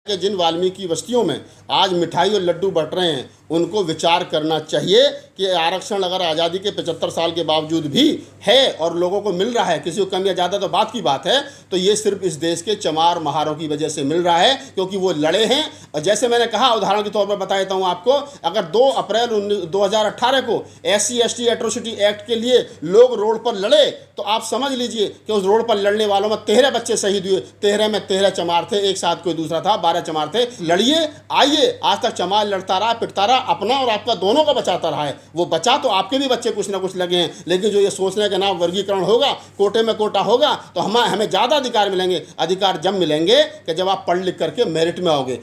कि जिन वाल्मीकि बस्तियों में आज मिठाई और लड्डू बंट रहे हैं उनको विचार करना चाहिए कि आरक्षण अगर आज़ादी के 75 साल के बावजूद भी है और लोगों को मिल रहा है, किसी को कम या ज़्यादा तो बात की बात है, तो ये सिर्फ इस देश के चमार महारों की वजह से मिल रहा है क्योंकि वो लड़े हैं। और जैसे मैंने कहा, उदाहरण के तौर पर बता देता हूँ आपको, अगर 2 अप्रैल 2018 को SC/ST एट्रोसिटी एक्ट के लिए लोग रोड पर लड़े तो आप समझ लीजिए कि उस रोड पर लड़ने वालों में 13 बच्चे शहीद हुए। 13 में 13 चमार थे, एक साथ कोई दूसरा था, 12 चमार थे। लड़िए, आइए, आज तक चमार लड़ता रहा, पिटता रहा, अपना और आपका दोनों का बचाता रहा है। वो बचा तो आपके भी बच्चे कुछ ना कुछ लगे हैं, लेकिन जो ये सोचने के नाम वर्गीकरण होगा, कोटे में कोटा होगा, तो हमें ज़्यादा अधिकार मिलेंगे। अधिकार जब मिलेंगे कि जब आप पढ़ लिख करके मेरिट में आओगे।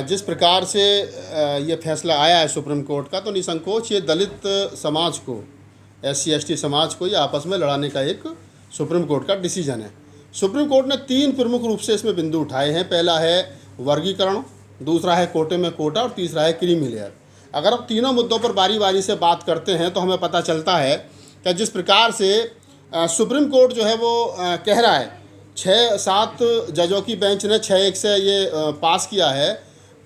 जिस प्रकार से ये फैसला आया है सुप्रीम कोर्ट का, तो निसंकोच ये दलित समाज को, SC/ST समाज को ये आपस में लड़ाने का एक सुप्रीम कोर्ट का डिसीजन है। सुप्रीम कोर्ट ने 3 प्रमुख रूप से इसमें बिंदु उठाए हैं। पहला है वर्गीकरण, दूसरा है कोटे में कोटा और तीसरा है क्रीमी लेयर। अगर आप तीनों मुद्दों पर बारी बारी से बात करते हैं तो हमें पता चलता है कि जिस प्रकार से सुप्रीम कोर्ट जो है वो कह रहा है, 6-7 जजों की बेंच ने 6-1 से ये पास किया है,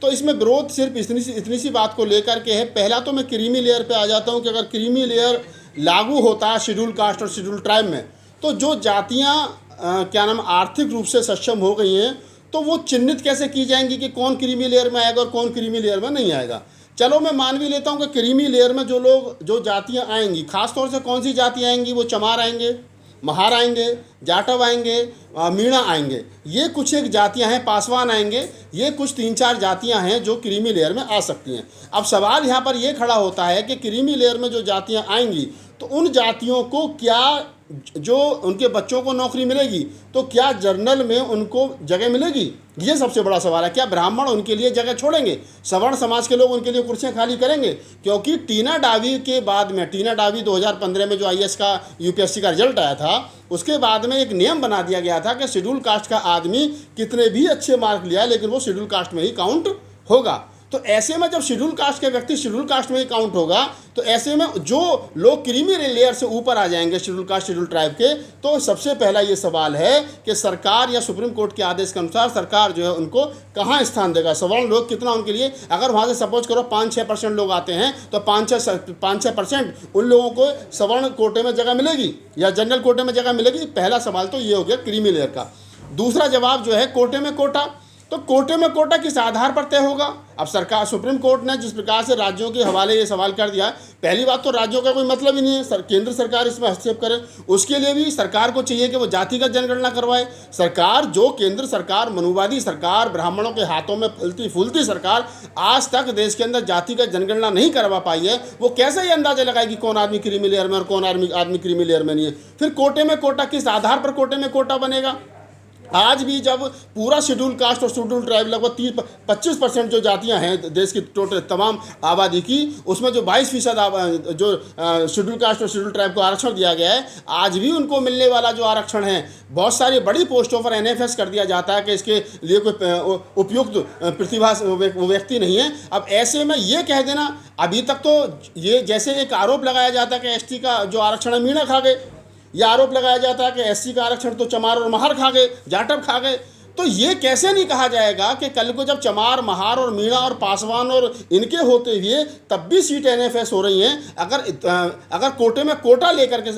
तो इसमें विरोध सिर्फ इतनी सी बात को लेकर के है। पहला तो मैं क्रीमी लेयर पे आ जाता हूँ कि अगर क्रीमी लेयर लागू होता है शेड्यूल कास्ट और शेड्यूल ट्राइब में, तो जो जातियाँ आर्थिक रूप से सक्षम हो गई हैं, तो वो चिन्हित कैसे की जाएंगी कि कौन क्रीमी लेयर में आएगा और कौन क्रीमी लेयर में नहीं आएगा। चलो मैं मान भी लेता हूँ कि क्रीमी लेयर में जो जातियाँ आएंगी, खास तौर से कौन सी जातियाँ आएंगी, वो चमार आएंगे, महार आएंगे, जाटव आएंगे, मीणा आएंगे, ये कुछ एक जातियां हैं, पासवान आएंगे, ये कुछ 3-4 जातियां हैं जो क्रीमी लेयर में आ सकती हैं। अब सवाल यहाँ पर ये खड़ा होता है कि क्रीमी लेयर में जो जातियां आएंगी, तो उन जातियों को क्या, जो उनके बच्चों को नौकरी मिलेगी, तो क्या जर्नल में उनको जगह मिलेगी? ये सबसे बड़ा सवाल है। क्या ब्राह्मण उनके लिए जगह छोड़ेंगे? सवर्ण समाज के लोग उनके लिए कुर्सियां खाली करेंगे? क्योंकि टीना डावी के बाद में, टीना डावी 2015 में जो IAS का UPSC का रिजल्ट आया था, उसके बाद में एक नियम बना दिया गया था कि शेड्यूल कास्ट का आदमी कितने भी अच्छे मार्क लिया लेकिन वो शेड्यूल कास्ट में ही काउंट होगा। तो ऐसे में जब शेड्यूल कास्ट के व्यक्ति शेड्यूल कास्ट में ही काउंट होगा, तो ऐसे में जो लोग क्रीमी लेयर से ऊपर आ जाएंगे शेड्यूल कास्ट शेड्यूल ट्राइब के, तो सबसे पहला ये सवाल है कि सरकार या सुप्रीम कोर्ट के आदेश के अनुसार सरकार जो है उनको कहाँ स्थान देगा? सवर्ण लोग कितना उनके लिए, अगर वहाँ से सपोज करो 5-6% लोग आते हैं, तो 5-6% उन लोगों को सवर्ण कोटे में जगह मिलेगी या जनरल कोटे में जगह मिलेगी? पहला सवाल तो ये हो गया क्रीमी लेयर का। दूसरा जवाब जो है कोटे में कोटा, तो कोटे में कोटा किस आधार पर तय होगा? अब सरकार, सुप्रीम कोर्ट ने जिस प्रकार से राज्यों के हवाले ये सवाल कर दिया, पहली बात तो राज्यों का कोई मतलब ही नहीं है केंद्र सरकार इसमें हस्तक्षेप करे। उसके लिए भी सरकार को चाहिए कि वो जातिगत जनगणना करवाए। सरकार, जो केंद्र सरकार, मनुवादी सरकार, ब्राह्मणों के हाथों में फलती फूलती सरकार, आज तक देश के अंदर जातिगत जनगणना नहीं करवा पाई है, वो कैसे ये अंदाजा लगाएगी कौन आदमी क्रीमी लेयर में और कौन आदमी क्रीमी लेयर में नहीं है? फिर कोटे में कोटा किस आधार पर कोटे में कोटा बनेगा? आज भी जब पूरा शेड्यूल कास्ट और शेड्यूल ट्राइब लगभग 25% जो जातियां हैं देश की टोटल तमाम आबादी की, उसमें जो 22% जो शेड्यूल कास्ट और शेड्यूल ट्राइब को आरक्षण दिया गया है, आज भी उनको मिलने वाला जो आरक्षण है, बहुत सारी बड़ी पोस्टों पर NFS कर दिया जाता है कि इसके लिए कोई उपयुक्त प्रतिभा व्यक्ति नहीं है। अब ऐसे में ये कह देना, अभी तक तो ये जैसे एक आरोप लगाया जाता है कि ST का जो आरक्षण है मीणा खा गए, यह आरोप लगाया जाता है कि SC का आरक्षण तो चमार और महार खा गए, जाटव खा गए। तो ये कैसे नहीं कहा जाएगा कि कल को जब चमार, महार और मीणा और पासवान और इनके होते हुए तब भी सीट NFS हो रही हैं, अगर कोटे में कोटा लेकर के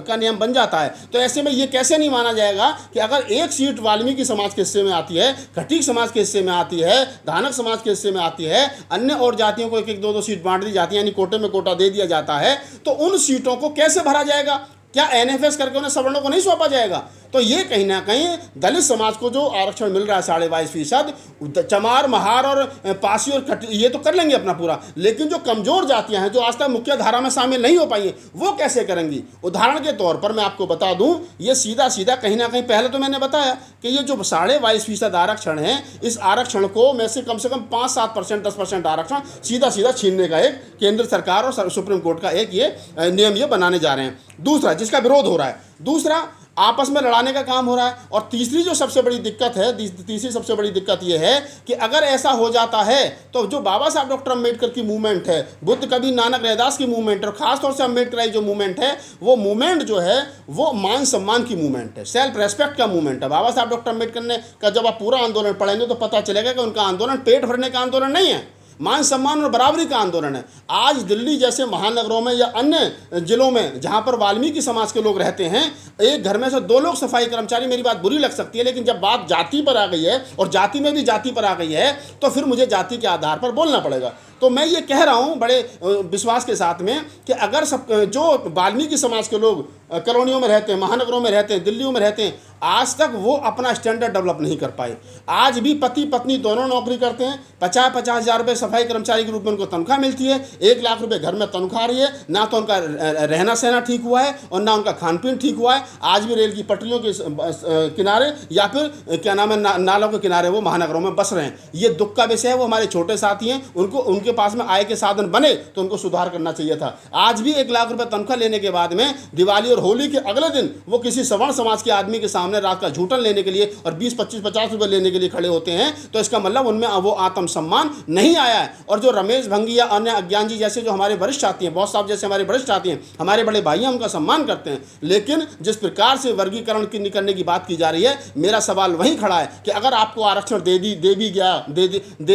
का नियम बन जाता है, तो ऐसे में ये कैसे नहीं माना जाएगा कि अगर एक सीट वाल्मीकि समाज के हिस्से में आती है, खटीक समाज के हिस्से में आती है, धानक समाज के हिस्से में आती है, अन्य और जातियों को 1-1, 2-2 सीट बांट दी जाती है, यानी कोटे में कोटा दे दिया जाता है, तो उन सीटों को कैसे भरा जाएगा? क्या NFS करके उन्हें सवर्णों को नहीं सौंपा जाएगा? तो ये कहीं ना कहीं दलित समाज को जो आरक्षण मिल रहा है 22.5%, चमार, महार और पासी और खटी, ये तो कर लेंगे अपना पूरा, लेकिन जो कमजोर जातियां हैं, जो आज तक मुख्य धारा में शामिल नहीं हो पाई हैं, वो कैसे करेंगी? उदाहरण के तौर पर मैं आपको बता दूं, ये सीधा सीधा कहीं ना कहीं, पहले तो मैंने बताया कि ये जो 22.5% आरक्षण है, इस आरक्षण को में से कम 5-7%, 10% आरक्षण सीधा सीधा छीनने का एक केंद्र सरकार और सुप्रीम कोर्ट का एक ये नियम ये बनाने जा रहे हैं। दूसरा जिसका विरोध हो रहा है, दूसरा आपस में लड़ाने का काम हो रहा है। और तीसरी जो सबसे बड़ी दिक्कत है, तीसरी सबसे बड़ी दिक्कत ये है कि अगर ऐसा हो जाता है तो जो बाबा साहब डॉक्टर अम्बेडकर की मूवमेंट है, बुद्ध कबीर नानक रैदास की मूवमेंट है, और खासतौर से अम्बेडकराई जो मूवमेंट है, वो मूवमेंट जो है वो मान सम्मान की मूवमेंट है, सेल्फ रेस्पेक्ट का मूवमेंट है। बाबा साहब डॉक्टर अम्बेडकर ने का जब आप पूरा आंदोलन पढ़ेंगे तो पता चलेगा कि उनका आंदोलन पेट भरने का आंदोलन नहीं है, मान सम्मान और बराबरी का आंदोलन है। आज दिल्ली जैसे महानगरों में या अन्य जिलों में जहां पर वाल्मीकि समाज के लोग रहते हैं, एक घर में से 2 लोग सफाई कर्मचारी, मेरी बात बुरी लग सकती है, लेकिन जब बात जाति पर आ गई है और जाति में भी जाति पर आ गई है तो फिर मुझे जाति के आधार पर बोलना पड़ेगा। तो मैं ये कह रहा हूँ बड़े विश्वास के साथ में कि अगर सब जो वाल्मीकि समाज के लोग कॉलोनियों में रहते हैं, महानगरों में रहते हैं, दिल्लियों में रहते हैं, आज तक वो अपना स्टैंडर्ड डेवलप नहीं कर पाए। आज भी पति पत्नी दोनों नौकरी करते हैं, 50-50 हज़ार रुपये सफाई कर्मचारी के रूप में उनको तनख्वाह मिलती है, 1 लाख रुपए घर में तनख्वाह आ रही है, ना तो उनका रहना सहना ठीक हुआ है और ना उनका खान पीन ठीक हुआ है। आज भी रेल की पटरियों के किनारे या फिर क्या नाम है नालों के किनारे वो महानगरों में बस रहे हैं। ये दुख का विषय है। वो हमारे छोटे साथी हैं, उनको उनके पास में आय के साधन बने तो उनको सुधार करना चाहिए था। आज भी 1 लाख रुपए तनख्वाह लेने के बाद में दिवाली और होली के अगले दिन वो किसी सवर्ण समाज के आदमी के सामने रात का झूठन लेने के लिए और 20, 25, 50 रुपए लेने के लिए खड़े होते हैं, तो इसका मतलब उनमें वो आत्मसम्मान नहीं आया है। और जो रमेश भंगी या अन्य अज्ञान जी जैसे जो हमारे वरिष्ठ साथी हैं, बॉस साहब जैसे हमारे वरिष्ठ साथी हैं, हमारे बड़े भाई हैं, उनका सम्मान करते हैं, लेकिन जिस प्रकार से वर्गीकरण करने की बात की जा रही है, मेरा सवाल वहीं खड़ा है कि अगर आपको आरक्षण दे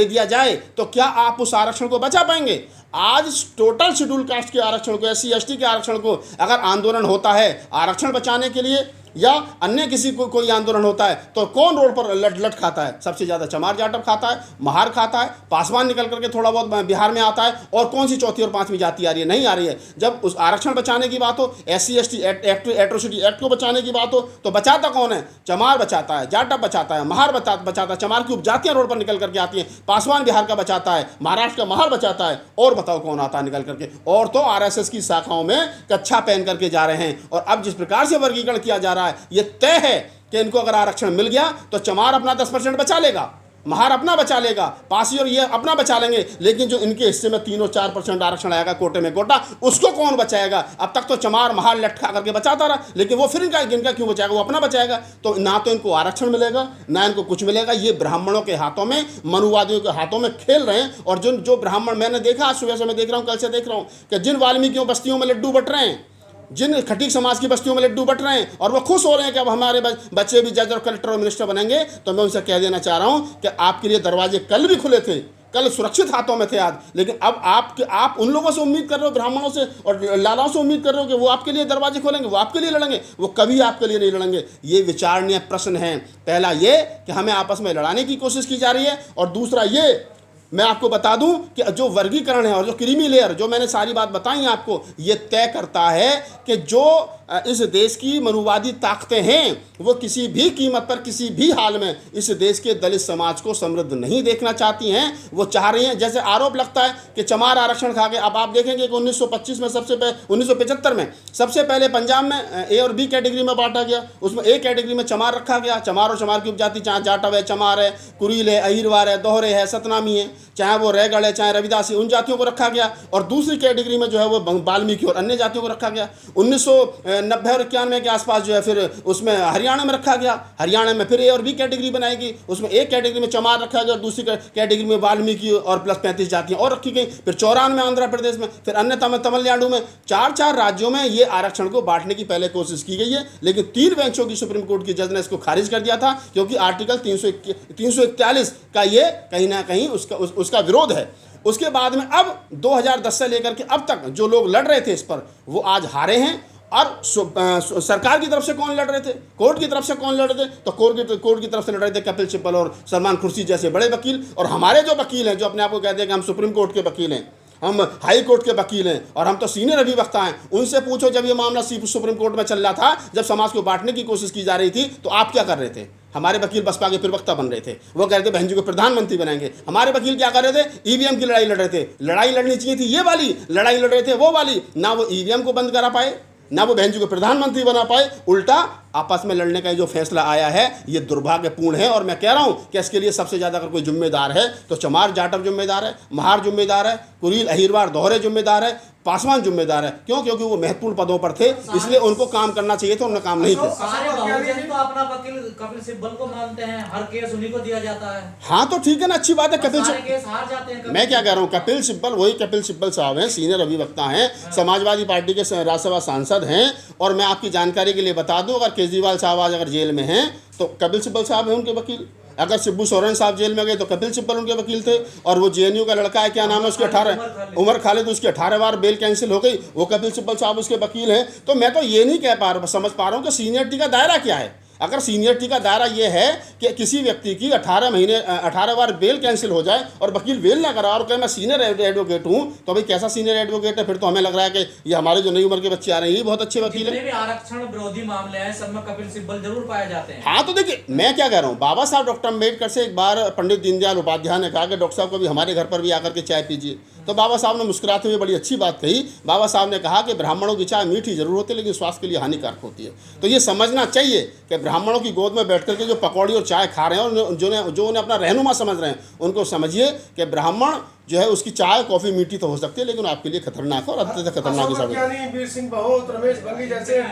दिया जाए तो क्या आप उस आरक्षण को बचा पाएंगे? आज टोटल शेड्यूल कास्ट के आरक्षण को, SC ST के आरक्षण को अगर आंदोलन होता है आरक्षण बचाने के लिए या अन्य किसी को कोई आंदोलन होता है तो कौन रोड पर लट खाता है? सबसे ज़्यादा चमार जाटव खाता है, महार खाता है, पासवान निकल करके थोड़ा बहुत बिहार में आता है, और कौन सी चौथी और पांचवी जाति आ रही है? नहीं आ रही है। जब उस आरक्षण बचाने की बात हो, SC ST एट्रोसिटी एक्ट को बचाने की बात हो, तो बचाता कौन है? चमार बचाता है, जाटव बचाता है, महार बचाता है, चमार की उपजातियाँ रोड पर निकल करके आती हैं, पासवान बिहार का बचाता है, महाराष्ट्र का महार बचाता है, और बताओ कौन आता है निकल करके? और तो RSS की शाखाओं में कच्छा पहन करके जा रहे हैं। और अब जिस प्रकार से वर्गीकरण किया जा रहा है, ये तय है कि इनको अगर आरक्षण मिल गया तो चमार अपना 10% बचा लेगा, महार अपना बचा लेगा, पासी और ये अपना बचा लेंगे, लेकिन जो इनके हिस्से में 3 और 4% आरक्षण आएगा कोटे में कोटा, उसको कौन बचाएगा? अब तक तो चमार महार लटका करके बचाता रहा, लेकिन वो फिर इनका क्यों बचाएगा? वो अपना बचाएगा। तो ना तो इनको आरक्षण मिलेगा, ना इनको कुछ मिलेगा। ये ब्राह्मणों के हाथों में, मनुवादियों के हाथों में खेल रहे हैं। और जो ब्राह्मण मैंने देखा, आज सुबह से मैं देख रहा हूँ, कल से देख रहा हूँ कि जिन वाल्मीकियों बस्तियों में लड्डू बट रहे हैं, जिन खटीक समाज की बस्तियों में लड्डू बट रहे हैं, और वो खुश हो रहे हैं कि अब हमारे बच्चे भी जज और कलेक्टर और मिनिस्टर बनेंगे, तो मैं उनसे कह देना चाह रहा हूं कि आपके लिए दरवाजे कल भी खुले थे, कल सुरक्षित हाथों में थे आज, लेकिन अब आप उन लोगों से उम्मीद कर रहे हो, ब्राह्मणों से और लालाओं से उम्मीद कर रहे हो कि वो आपके लिए दरवाजे खोलेंगे, वो आपके लिए लड़ेंगे। वो कभी आपके लिए नहीं लड़ेंगे। ये विचारणीय प्रश्न है। पहला ये कि हमें आपस में लड़ाने की कोशिश की जा रही है, और दूसरा ये मैं आपको बता दूं कि जो वर्गीकरण है और जो क्रीमी लेयर, जो मैंने सारी बात बताई आपको, ये तय करता है कि जो इस देश की मनुवादी ताकतें हैं वो किसी भी कीमत पर, किसी भी हाल में इस देश के दलित समाज को समृद्ध नहीं देखना चाहती हैं। वो चाह रही हैं, जैसे आरोप लगता है कि चमार आरक्षण खा गए। अब आप देखेंगे कि 1925 में 1975 में सबसे पहले पंजाब में A और B कैटेगरी में बांटा गया। उसमें A कैटेगरी में चमार रखा गया। चमार और चमार की उपजाति, चाहे जाटव है, चमार है, कुरील है, अहिरवार है, दोहरे है, सतनामी है, चाहे वो रैगढ़ है, चाहे रविदासी, उन जातियों को रखा गया। और दूसरी कैटेगरी में जो है वो वाल्मीकि और अन्य जातियों को रखा गया। 1990 और 91 के आसपास जो है फिर उसमें हरियाणा में रखा गया। हरियाणा में फिर A और B कैटेगरी बनाएगी। उसमें एक कैटेगरी में चमार रखा गया और दूसरी कैटेगरी में वाल्मीकि और प्लस 35 जातियाँ और रखी गई। फिर 94 में आंध्र प्रदेश में, फिर अन्य तमिलनाडु में, 4 राज्यों में ये आरक्षण को बांटने की पहले कोशिश की गई है, लेकिन 3 बेंचों की सुप्रीम कोर्ट की जज ने इसको खारिज कर दिया था, क्योंकि आर्टिकल 341 का ये कहीं ना कहीं उसका विरोध है। उसके बाद में अब 2010 से लेकर के अब तक जो लोग लड़ रहे थे इस पर, वो आज हारे हैं। और सरकार की तरफ से कौन लड़ रहे थे, कोर्ट की तरफ से कौन लड़ रहे थे, तो कोर्ट की तरफ से लड़ रहे थे कपिल सिब्बल और सलमान खुर्शी जैसे बड़े वकील। और हमारे जो वकील हैं, जो अपने आप को कहते हैं कि हम सुप्रीम कोर्ट के वकील हैं, हम हाई कोर्ट के वकील हैं और हम तो सीनियर अभिवक्ता हैं, उनसे पूछो जब ये मामला सुप्रीम कोर्ट में चल रहा था, जब समाज को बांटने की कोशिश की जा रही थी, तो आप क्या कर रहे थे? हमारे वकील बसपा के प्रवक्ता बन रहे थे, वो कह रहे थे बहन जी को प्रधानमंत्री बनाएंगे। हमारे वकील क्या कर रहे थे? ईवीएम की लड़ाई लड़ रहे थे। लड़ाई लड़नी चाहिए थी, ये वाली लड़ाई लड़ रहे थे, वो वाली। ना वो ईवीएम को बंद करा पाए, ना वो बहन जी को प्रधानमंत्री बना पाए, उल्टा आपस में लड़ने का जो फैसला आया है ये दुर्भाग्यपूर्ण है। और मैं कह रहा हूं कि इसके लिए सबसे ज़्यादा अगर कोई जिम्मेदार है तो चमार जाटव जिम्मेदार है, महार जिम्मेदार है, कुरील अहिरवार दोहरे जिम्मेदार है, पासवान जिम्मेदार है। क्यों? क्योंकि वो महत्वपूर्ण पदों पर थे, इसलिए उनको काम करना चाहिए था, उन्होंने काम नहीं किया। सारे बहुजन तो अपना वकील कपिल सिब्बल को मानते हैं, हर केस उन्हीं को दिया जाता है। हाँ तो ठीक है ना, अच्छी बात है। कपिल सारे केस हार जाते हैं। मैं क्या कह रहा हूँ, कपिल सिब्बल वही कपिल सिब्बल साहब हैं, सीनियर अभिवक्ता हैं, समाजवादी पार्टी के राज्यसभा सांसद हैं। और मैं आपकी जानकारी के लिए बता दूं, अगर केजरीवाल साहब आज अगर जेल में हैं तो कपिल सिब्बल साहब हैं उनके वकील। अगर शिबू सोरेन साहब जेल में गए तो कपिल सिब्बल उनके वकील थे। और वो जेएनयू का लड़का है, क्या नाम है उसके, 18 उमर खालिद, उसकी 18 बार बेल कैंसिल हो गई, वो कपिल सिब्बल साहब उसके वकील हैं। तो मैं तो ये नहीं समझ पा रहा हूँ कि सीनियरिटी का दायरा क्या है। अगर सीनियरिटी का दायरा ये है कि किसी व्यक्ति की 18 बार बेल कैंसिल हो जाए और वकील बेल ना करा और कहे मैं सीनियर एडवोकेट हूँ, तो भाई कैसा सीनियर एडवोकेट है? फिर तो हमें लग रहा है कि ये हमारे जो नई उम्र के बच्चे आ रहे हैं ये बहुत अच्छे वकील हैं। जितने भी आरक्षण विरोधी मामले हैं सब में कपिल सिब्बल जरूर पाए जाते हैं। हाँ तो देखिए, मैं क्या कह रहा हूँ, बाबा साहब डॉक्टर अम्बेडकर से एक बार पंडित दीनदयाल उपाध्याय ने कहा कि डॉक्टर साहब कभी हमारे घर पर भी आकर के चाय पीजिए। तो बाबा साहब ने मुस्कुराते हुए बड़ी अच्छी बात कही। बाबा साहब ने कहा कि ब्राह्मणों की चाय मीठी जरूर होती है लेकिन स्वास्थ्य के लिए हानिकारक होती है। तो ये समझना चाहिए कि ब्राह्मणों की गोद में बैठ करके जो पकौड़ी और चाय खा रहे हैं और जो उन्हें अपना रहनुमा समझ रहे हैं, उनको समझिए कि ब्राह्मण जो है उसकी चाय कॉफ़ी मीठी तो हो सकती है लेकिन आपके लिए खतरनाक है और अत्यंत खतरनाक है। वीर सिंह बहुत, रमेश बंगी जैसे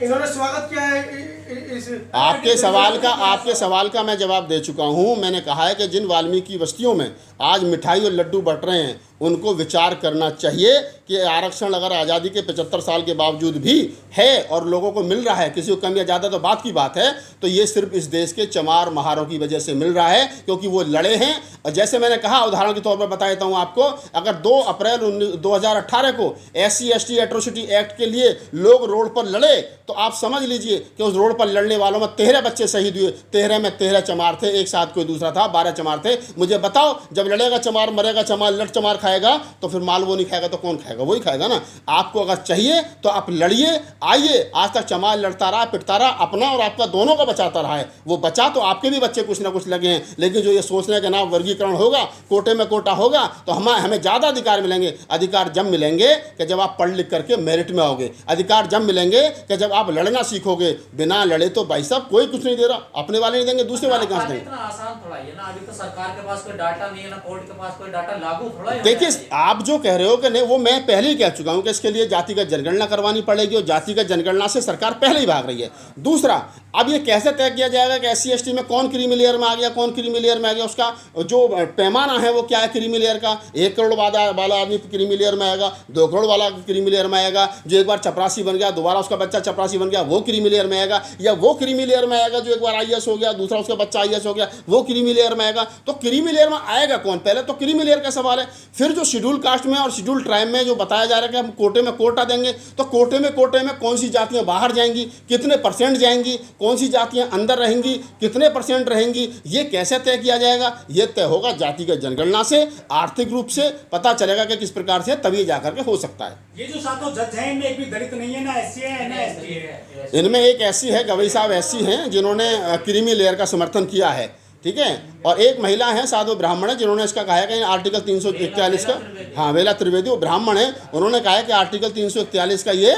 इन्होंने स्वागत किया है इस आपके सवाल का मैं जवाब दे चुका हूं। मैंने कहा है कि जिन वाल्मीकि बस्तियों में आज मिठाई और लड्डू बंट रहे हैं उनको विचार करना चाहिए कि आरक्षण अगर आज़ादी के 75 साल के बावजूद भी है और लोगों को मिल रहा है, किसी को कम या ज़्यादा तो बात की बात है, तो ये सिर्फ इस देश के चमार महारों की वजह से मिल रहा है क्योंकि वो लड़े हैं। और जैसे मैंने कहा, उदाहरण के तौर पर बता देता हूँ आपको, अगर 2 अप्रैल 2018 को SC/ST एट्रोसिटी एक्ट के लिए लोग रोड पर लड़े तो आप समझ लीजिए कि उस रोड पर लड़ने वालों में 13 बच्चे शहीद हुए। 13 में 13 चमार थे, एक साथ कोई दूसरा था, 12 चमार थे। मुझे बताओ, जब लड़ेगा चमार मरेगा चमार, लड़ चमार खाएगा तो फिर माल वो नहीं खाएगा तो कौन खाएगा? वही खाएगा ना। आपको अगर चाहिए तो आप लड़िए, आइए। आज तक चमार लड़ता रहा, पिटता रहा, अपना और आपका दोनों का बचाता रहा है। वो बचा तो आपके भी बच्चे कुछ ना कुछ लगे हैं, लेकिन जो ये सोच रहे हैं कि ना वर्गीकरण होगा, कोटे में कोटा होगा तो हमें ज़्यादा अधिकार मिलेंगे। अधिकार जब मिलेंगे कि जब आप पढ़ लिख करके मेरिट में आओगे। अधिकार जब मिलेंगे कि जब आप लड़ना सीखोगे। बिना लड़े तो भाई साहब कोई कुछ नहीं दे रहा, अपने वाले नहीं देंगे, दूसरे वाले कहाँ से देंगे? इतना आसान थोड़ा है ना, अभी तो सरकार के पास कोई डाटा नहीं है ना, कोर्ट के पास कोई डाटा लागू थोड़ा। देखिए, आप जो कह रहे हो कि नहीं, वो मैं पहले ही कह चुका हूं कि इसके लिए जातिगत जनगणना करवानी पड़ेगी और जातिगत जनगणना से सरकार पहले ही भाग रही है। दूसरा, अब ये कैसे तय किया जाएगा कि SC/ST में कौन क्रीमी लेयर में आ गया, कौन क्रीमी लेयर में आ गया? उसका जो पैमाना है वो क्या है क्रीमी लेयर का? 1 करोड़ वाला आदमी क्रीमी लेयर में आएगा, 2 करोड़ वाला क्रीमी लेयर में आएगा, जो एक बार चपरासी बन गया दोबारा उसका बच्चा चपरासी बन गया वो क्रीमी लेयर में आएगा, या वो क्रीमी लेयर में आएगा जो एक बार IAS हो गया दूसरा उसका बच्चा IAS हो गया वो क्रीमी लेयर में आएगा? तो क्रीमी लेयर में आएगा कौन? पहले तो क्रीमी लेयर का सवाल है। फिर जो शेड्यूल कास्ट में और शेड्यूल ट्राइब में जो बताया जा रहा है कि हम कोटे में कोटा देंगे, तो कोटे में कौन सी जातियां बाहर जाएंगी, कितने % जाएंगी, कौन सी जातियां अंदर रहेंगी, कितने % रहेंगी, ये कैसे तय किया जाएगा? ये तय होगा जातिगत जनगणना से, आर्थिक रूप से पता चलेगा कि किस प्रकार से, तभी जाकर के हो सकता है। ये जो सातों जज हैं इनमें एक भी दलित नहीं है, ना SC है ना ST है। इनमें एक SC है, गवई साहब SC हैं जिन्होंने क्रीमी लेयर का समर्थन किया है, ठीक है। और एक महिला है साधु ब्राह्मण है जिन्होंने इसका कहा है कि आर्टिकल 341 का, हाँ वेला त्रिवेदी, वो ब्राह्मण है, उन्होंने कहा है कि आर्टिकल 341 का ये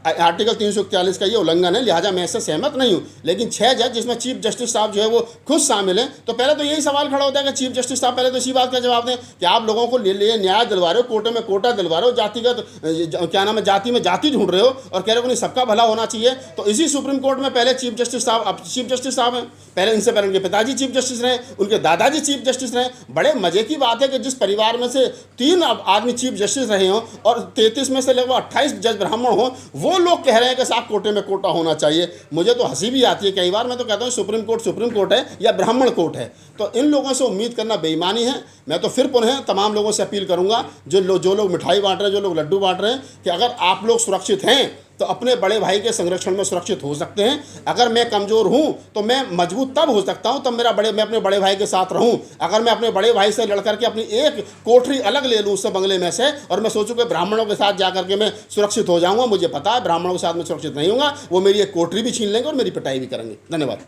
आर्टिकल 341 का ये उल्लंघन है, लिहाजा मैं इससे सहमत नहीं हूँ। लेकिन 6 जज जिसमें चीफ जस्टिस साहब जो है वो खुद शामिल हैं, तो पहले तो यही सवाल खड़ा होता है कि चीफ जस्टिस साहब पहले तो इसी बात का जवाब दें कि आप लोगों को लिए न्याय दिलवा रहे हो, कोटे में कोटा दिलवा रहे हो, जातिगत क्या नाम है, जाति में जाति ढूंढ रहे हो और कह रहे हो नहीं सबका भला होना चाहिए। तो इसी सुप्रीम कोर्ट में पहले चीफ जस्टिस साहब, अब चीफ जस्टिस साहब हैं, पहले इनसे पहले उनके पिताजी चीफ जस्टिस रहे, उनके दादाजी चीफ जस्टिस रहे। बड़े मजे की बात है कि जिस परिवार में से 3 आदमी चीफ जस्टिस रहे हों और 33 में से लगभग 28 जज ब्राह्मण हों, वो लोग कह रहे हैं कि साहब कोटे में कोटा होना चाहिए। मुझे तो हंसी भी आती है कई बार, मैं तो कहता हूँ सुप्रीम कोर्ट है या ब्राह्मण कोर्ट है। तो इन लोगों से उम्मीद करना बेईमानी है। मैं तो फिर पुनः तमाम लोगों से अपील करूँगा, जो लोग मिठाई बांट रहे हैं, जो लोग लड्डू बांट रहे हैं, कि अगर आप लोग सुरक्षित हैं तो अपने बड़े भाई के संरक्षण में सुरक्षित हो सकते हैं। अगर मैं कमज़ोर हूं तो मैं मजबूत तब हो सकता हूं तब मैं अपने बड़े भाई के साथ रहूं। अगर मैं अपने बड़े भाई से लड़ करके अपनी एक कोठरी अलग ले लूं उससे बंगले में से और मैं सोचूं कि ब्राह्मणों के साथ जा करके मैं सुरक्षित हो जाऊंगा, मुझे पता है ब्राह्मणों के साथ मैं सुरक्षित नहीं होऊंगा। वो मेरी एक कोठरी भी छीन लेंगे और मेरी पिटाई भी करेंगे। धन्यवाद।